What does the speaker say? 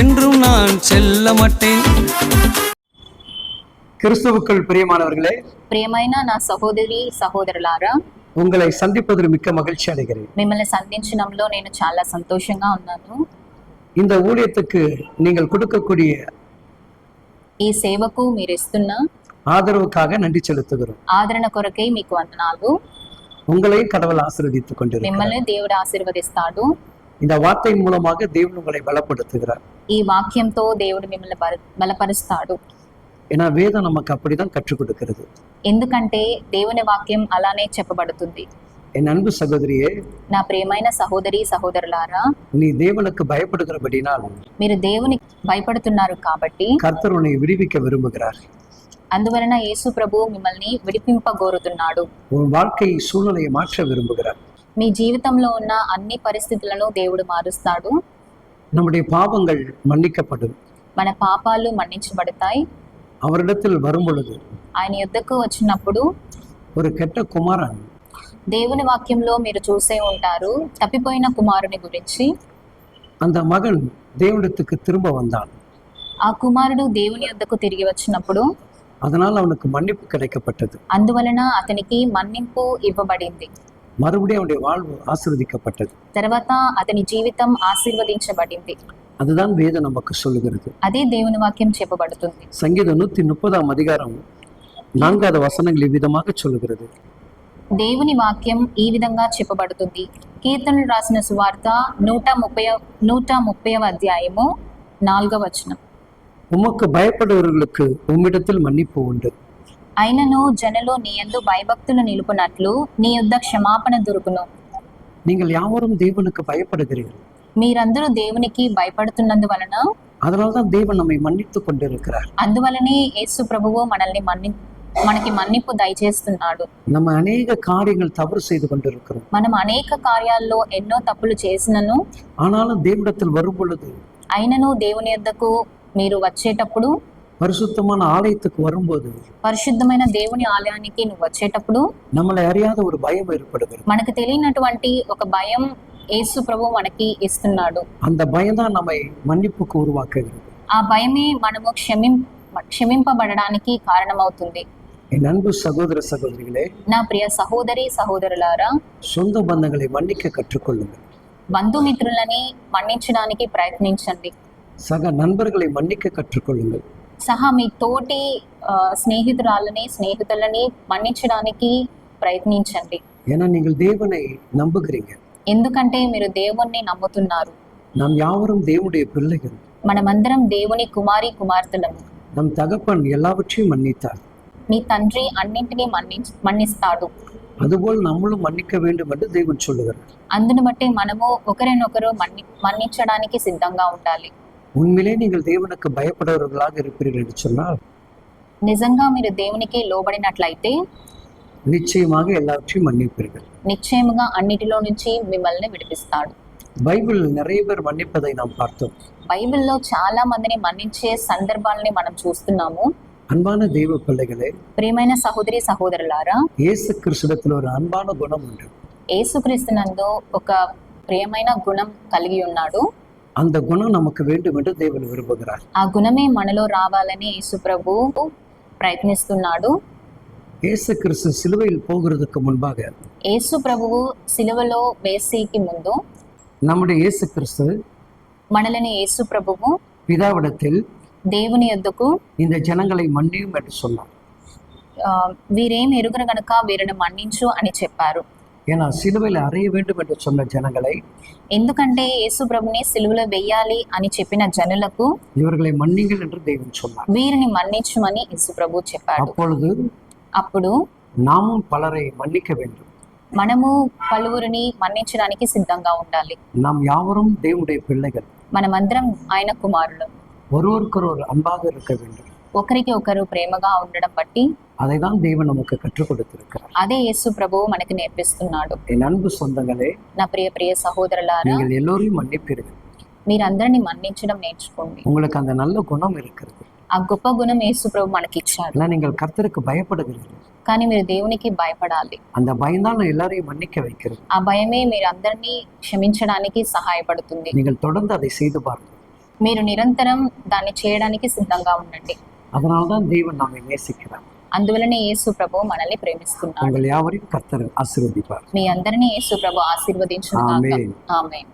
என்றும் நான் செல்ல மாட்டேன். கிறிஸ்துவுக்குள் பிரியமானவர்களே, ప్రియమైన నా సహోదరి సహోదరులారా, உங்களை சந்திப்பதில் மிக்க மகிழ்ச்சி அடைகிறேன். మిమ్మల్ని సంధించడంలో నేను చాలా సంతోషంగా ఉన్నాను. இந்த ஊழியத்துக்கு நீங்கள் கொடுக்கக்கூடிய ఈ సేవకు మీరు ఇస్తున్న ஆதரவுக்காக நன்றி செலுத்துகிறோம். ఆదరణ కొరకై మీకు వందనాలు. உங்களையும் கடவுள் ஆசீர்வதித்துக் கொண்டிருக்கிறார். మిమ్మల్ని దేవుడు ఆశీర్వదిస్తాడు. இந்த வார்த்தையின் மூலமாக தேவன் உங்களை பலப்படுத்துகிறார். ఈ వాక్యంతో దేవుడు మిమ్మల్ని బలపరుస్తాడు. ஏன்னா வேதம் நமக்கு அப்படிதான் கற்றுக் கொடுக்கிறது. ఎందుకంటే దేవుని వాక్యం అలానే చెప్పబడుతుంది. என் அன்பு சகோதரியே, నా ప్రియమైన సహోదరి సహోదరులారా, நீ தேவனுக்கு பயப்படுகிறபடினால் మీరు దేవుని భయపడుతున్నారు కాబట్టి கர்த்தர் உன்னை விடுவிக்க விரும்புகிறார். అందువలన యేసు ప్రభు మిమ్మల్ని విడిపింపగోరుతున్నాడు. உன் வாழ்க்கை சூழ்நிலையை மாற்ற விரும்புகிறார். మీ జీవితంలో ఉన్న అన్ని పరిస్థితులను దేవుడు మారుస్తాడు. நம்முடைய பாவங்கள் மன்னிக்கப்படும். మన పాపాలు మన్నించబడతాయి. அவரிடத்தில் வரும் பொழுது ఆయన యుద్ధకు వచ్చినప్పుడు ஒரு கெட்ட குமாரன், దేవుని వాక్యంలో మీరు చూసే ఉంటారు తప్పిపోయిన కుమారుని గురించి. அந்த மகன் தேவனிடத்துக்கு திரும்ப வந்தான். ఆ కుమారుడు దేవుని యుద్ధకు తిరిగి వచ్చినప్పుడు அதனால் அவனுக்கு மன்னிப்பு கிடைக்கப்பட்டது. అందువలన అతనికి మన్నింపు ఇవ్వబడింది. மறுபடியும் அவனுடைய வாழ்வு ஆசீர்வதிக்கப்பட்டது. తర్వాత అతని జీవితం ఆశీర్వదించబడింది. அதுதான் வேதம் நமக்கு சொல்லுகிறது. అదే దేవుని వాక్యం చెప్పబడుతుంది. சங்கீதம் 130 அதிகாரம் 4வது வசனங்கள் இவ்விதமாக சொல்லுகிறது. దేవుని వాక్యం ఈ విధంగా చెప్పబడుతుంది. కీర్తనలు రాసిన సువార్త 130వ అధ్యాయము 4వ వచనం. உமக்கு பயப்படுபவர்களுக்கு உம்மிடத்தில் மன்னிப்பு உண்டு. అయినను జనులు నీ యందు భయభక్తులు నిలుపునట్లు నీ యుద్ధ క్షమాపణ దొరుకును. நீங்கள் யாவரும் தேவனுக்கு பயப்படுகிறீர்கள். మీరందరూ దేవునికి భయపడుతున్నందువలన, அதனால்தான் தேவன் நம்மை மன்னித்துக் கொண்டிருக்கிறார். అందువలనే యేసు ప్రభువు మనకి మన్నిపు దయచేస్తున్నాడు. நம்ம அநேக காரியங்கள் தவறு செய்து கொண்டிருக்கிறோம். మనం అనేక కార్యాల్లో ఎన్నో తప్పులు చేసినను, ஆனாலும் தேவனிடத்தில் வரும் பொழுது, అయినను దేవుని యొద్దకు మీరు వచ్చేటప్పుడు, பரிசுத்தமான ஆலயத்துக்கு வரும்போது, పరిశుద్ధమైన దేవుని ఆలయానికి నువ్వు వచ్చేటప్పుడు நம்மளை அறியாத ஒரு பயம் ஏற்படுகிறது. మనకు తెలియనటువంటి ఒక భయం యేసు ప్రభు మనకి ఇస్తున్నాడు. அந்த பயம்தான் நம்மை மன்னிப்புக்கு உருவாக்குகிறது. ఆ భయమే మనము క్షమింపబడడానికి కారణమవుతుంది. என் அன்பு சகோதர சகோதரிகளே, నా ప్రియ సహోదరి సహోదరులారా, சொந்த பந்தங்களை மன்னிக்க கற்றுக்கொள்ளுங்கள். బంధుమిత్రులని మన్నించడానికి ప్రయత్నించండి. சக நண்பர்களை மன்னிக்க கற்றுக்கொள்ளுங்கள். సహా మీ తోటి స్నేహితులని మన్నించడానికి ప్రయత్నించండి. ஏன்னா நீங்கள் தேவனை நம்புகிறீங்க. ఎందుకంటే మీరు దేవుణ్ణి నమ్ముతున్నారు. நாம் யாவரும் தேவனுடைய பிள்ளைகள். మనమందరం దేవుని కుమారి కుమార్తెలము. நம் தகப்பன் எல்லாவற்றையும் மன்னித்தார். నీ తండ్రి అన్నింటినీ మన్నిస్తాడు. அதுபோல் நம்மளும் மன்னிக்க வேண்டும் என்று தேவன் சொல்லுகிறார். అందును బట్టి మనము ఒకరినొకరు మన్నించడానికి సిద్ధంగా ఉండాలి. உண்மையிலே நீங்கள் தேவனுக்கு பயப்படுபவர்களாக இருப்பீர்கள் என்று சொன்னால், నిజంగా మీరు దేవునికి లోబడినట్లయితే நிச்சயமாக எல்லாவற்றையும் மன்னிப்பீர்கள். నిశ్చయముగా అన్నిటిలో నుంచి మిమ్మల్ని విడిపిస్తాడు. பைபிள் நிறைய பேர் மன்னிப்பதை நாம் பார்த்தோம். బైబిల్లో చాలా మందిని మన్నించే సందర్భాలని మనం చూస్తున్నాము. அன்பான தெய்வ பிள்ளைகளே, ప్రియమైన సహోదరి సహోదరులారా, இயேசு கிறிஸ்துவிடத்தில் ஒரு அன்பான குணம் உண்டு. యేసుక్రీస్తునందు ఒక ప్రియమైన గుణం కలిగి ఉన్నాడు. அந்த குணம் நமக்கு வேண்டும் என்று தேவன் விரும்புகிறார். ఆ గుణమే మనలో రావాలని యేసు ప్రభు ప్రయత్నిస్తున్నాడు. இயேசு கிறிஸ்து சிலுவையில் போகிறதுக்கு முன்பாக, యేసు ప్రభువు సిలువలో వేసేకి ముందు, நம்முடைய இயேசு கிறிஸ்து మనల్ని యేసు ప్రభువు பிதாவிடத்தில் దేవుని యొద్దకు இந்த ஜனங்களை மன்னியும் என்று சொன்னார். వీరేం ఎరుగరు గనుక వీరిని మన్నించు అని చెప్పారు. ஏன்னா சிலுவையில் அறைய வேண்டும் என்று சொன்ன ஜனங்களை, ఎందుకంటే యేసు ప్రభుని సిలువలో వెయ్యాలి అని చెప్పిన జనులకు இவர்களை மன்னிங்கள் என்று தேவன் சொன்னார். వీరిని మన్నించుమని యేసు ప్రభు చెప్పాడు. అప్పుడు நாமும் பலரை மன்னிக்க வேண்டும். మనము పలువురిని మన్నించడానికి సిద్ధంగా ఉండాలి. நாம் யாவரும் தேவனுடைய பிள்ளைகள். మనమందరం ఆయన కుమారులు. ஒருவருக்கொருவர் அன்பாக இருக்க வேண்டும். ఒకరికి ఒకరు ప్రేమగా ఉండడం బట్టి அதைதான் தேவன் நமக்கு கற்றுக் கொடுத்திருக்கிறார். అదే యేసు ప్రభువు మనకి నేర్పిస్తున్నాడు. என் அன்பு சொந்தங்களே, నా ప్రియ సహోదరులారా, நீங்கள் எல்லோரையும் மன்னிப்பீர்கள். మీరందరినీ మన్నించడం నేర్చుకోండి. உங்களுக்கு அந்த நல்ல குணம் இருக்கிறது. ఆ గొప్ప గుణం యేసు ప్రభు మనకి ఇచ్చాడు. நீங்கள் கர்த்தருக்கு பயப்படுகிறீர்கள். కానీ మీరు దేవునికి భయపడాలి. அந்த பயம்தான் எல்லாரையும் மன்னிக்க வைக்கிறது. ఆ భయమే మీరు అందరినీ క్షమించడానికి సహాయపడుతుంది. நீங்கள் தொடர்ந்து அதை செய்து பாருங்கள். మీరు నిరంతరం దాన్ని చేయడానికి సిద్ధంగా ఉండండి. அதனால்தான் தேவன் நம்மை நேசிக்கிறார். అందువలనే యేసు ప్రభు మనల్ని ప్రేమిస్తున్నాడు. உங்கள் யாவரையும் கர்த்தர் ஆசீர்வதிப்பார். మీ అందరినీ యేసు ప్రభు ఆశీర్వదించును గాక. ఆమేన్. ఆమేన్.